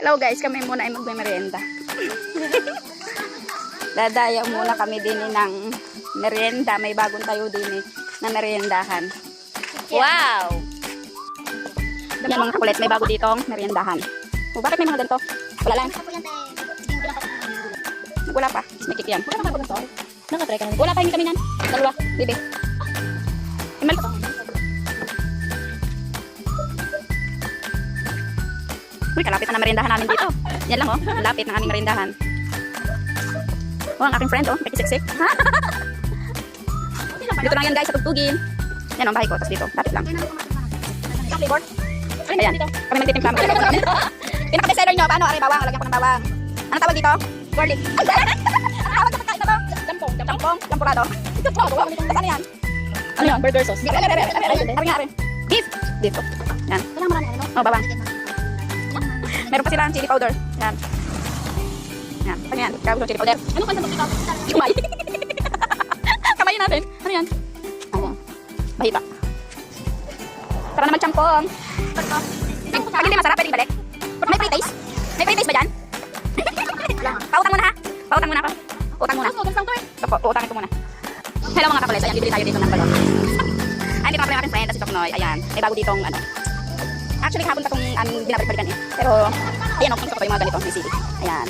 Hello guys, kami muna ay magme-merienda. Dadayaw muna kami din ng merienda. May bagong tayo din na meriendahan. Wow! Yan mga kakulit, may bago ditong meriendahan. O, bakit may mga ganito? Wala lang. Wala pa. May cake yan. Nakatry ka na. Wala pa, hindi kami nan. Dalawa, bebe. Imal ka. Uy, kalapit na merindahan namin dito. Yan lang, oh. Lapit ng aming merindahan. Oh, ang aking friend, oh. Nakikisiksik. Dito lang yan, guys, sa tugtugin. Yan, ang bahay ko. Tapos dito, lapit lang. Flavor? Ayan. Kami magtitimpla. Pinaka-bestseller nyo. Paano? Aray, bawang. Lagyan ko ng bawang. Ano tawag dito? Garlic. Ano tawag sa pagkain na to? Jampong. Jampong? Jampurado? Tapos ano yan? Ano yan? Burger sauce. Aray nga, aray. Beef. Beef. Yan. Oh, bawang. Meron pa silang chili powder. Yan. Yan. Ano yan? Gawin ko chili powder. Ano ka sa dito? Kamay. Kamay natin. Ano yan? Ayan. Bahita. Tara na magchampong. Pag hindi masarap, pwede ibalik. May free taste? May free taste ba dyan? Pautang muna ha. Pautang muna ako. Utang muna. Pautang ito muna. Hello mga kakulis. Ayan, bibili tayo dito ng balon. Ayan, dito nga pala yung aking friend. Si Choknoy. Ayan. May bago ditong ano. Actually, kahapon pa itong binabalik-balikan eh. Pero, ayan o. Gusto ko pa yung mga ganito. May sili. Ayan.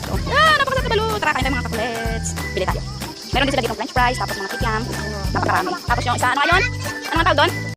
So, napakasarap na balo. Tara, kain tayo mga kakulits. Bili tayo. Meron din sila ditong french fries. Tapos mga kikiam. Napakarami. Tapos yung isa, ano nga yun? Ano nga tawag doon?